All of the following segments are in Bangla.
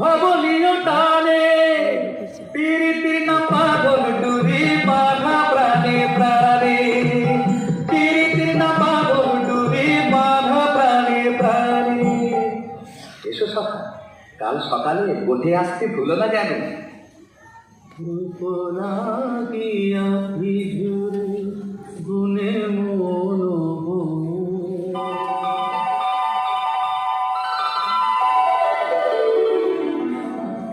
ভবলীয় টানে পিরিতির না পাগল ডুরি বাধা প্রাণে প্রাণে পিরিতির না পাগল ডুরি বাধা প্রাণে প্রাণে। এসো সখা, কাল সকালে বোধে আসতে ভুলো না যেন। লাগিয়া ভিজুরে গুনে মন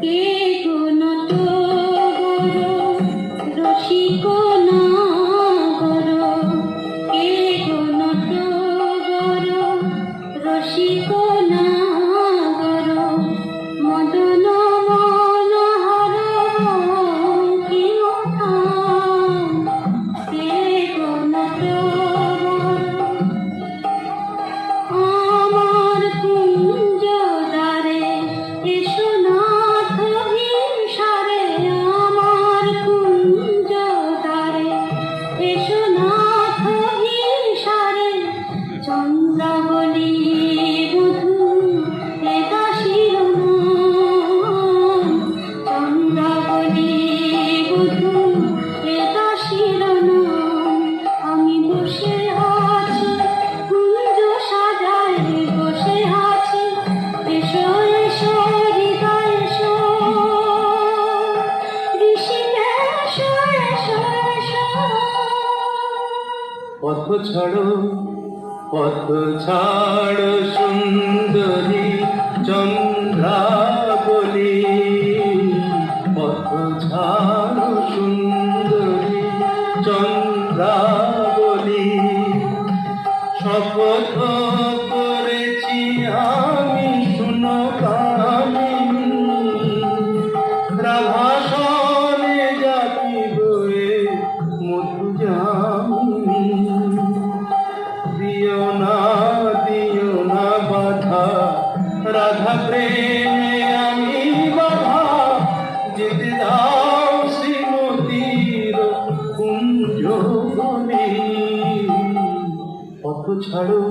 কে গুণ তো গরো রসিক না গরো, কে গুণ তো গরো রসিক না গরো, মদন মনোহর কি কথা, কে গুণ তো আমার কুঞ্জ দ্বারে এসো নাথ হিংসারে, আমার কুঞ্জ দ্বারে এসো নাথ হিংসারে, চন্দ্রাবলী বধূ এ দাসীর নাম, চন্দ্রাবলী বধূ এ দাসীর নাম। আমি বসে আছি কুঞ্জ সাজায় বসে আছি, এসো এসো হৃদয় এসো, ঋষিকেশ এসো এসো। পথ ছাড়ো পথ ছাড়ো সুন্দরী চন্দ্রাবলী, পথ ছাড়ো সুন্দরী চন্দ্রাবলী। শপথ করেছি আমি শুনো কামিনী, রাভাসনে যাতিব মধু জামিনী। দিও না বাধা রাধা প্রেমে আমি বাধা, যেতে দাও শ্রীমতীর কুঞ্জ বনে। পথ ছাড়ো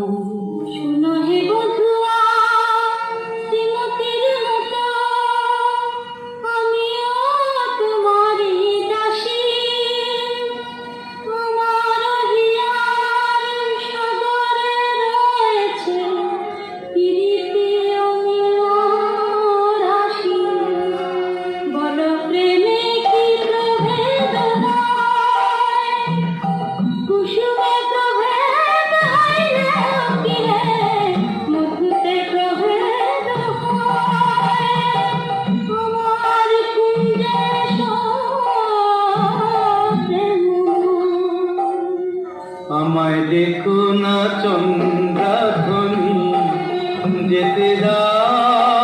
শুনো হে বধুয়া শ্রীমতীর মতো, আমিও তোমারই দাসী, তোমার হিয়ার সাগরে রয়েছে প্রীতি অমিয় রাশি। বল প্রেমে কি প্রভেদ হয়, কুসুমে প্রভেদ হয় না কি রে, মধুতে প্রভেদ হয়। আমার কুঞ্জে এসো প্রেম। আমায় দেখো না চন্দ্রাধ্বনি, যেতে দাও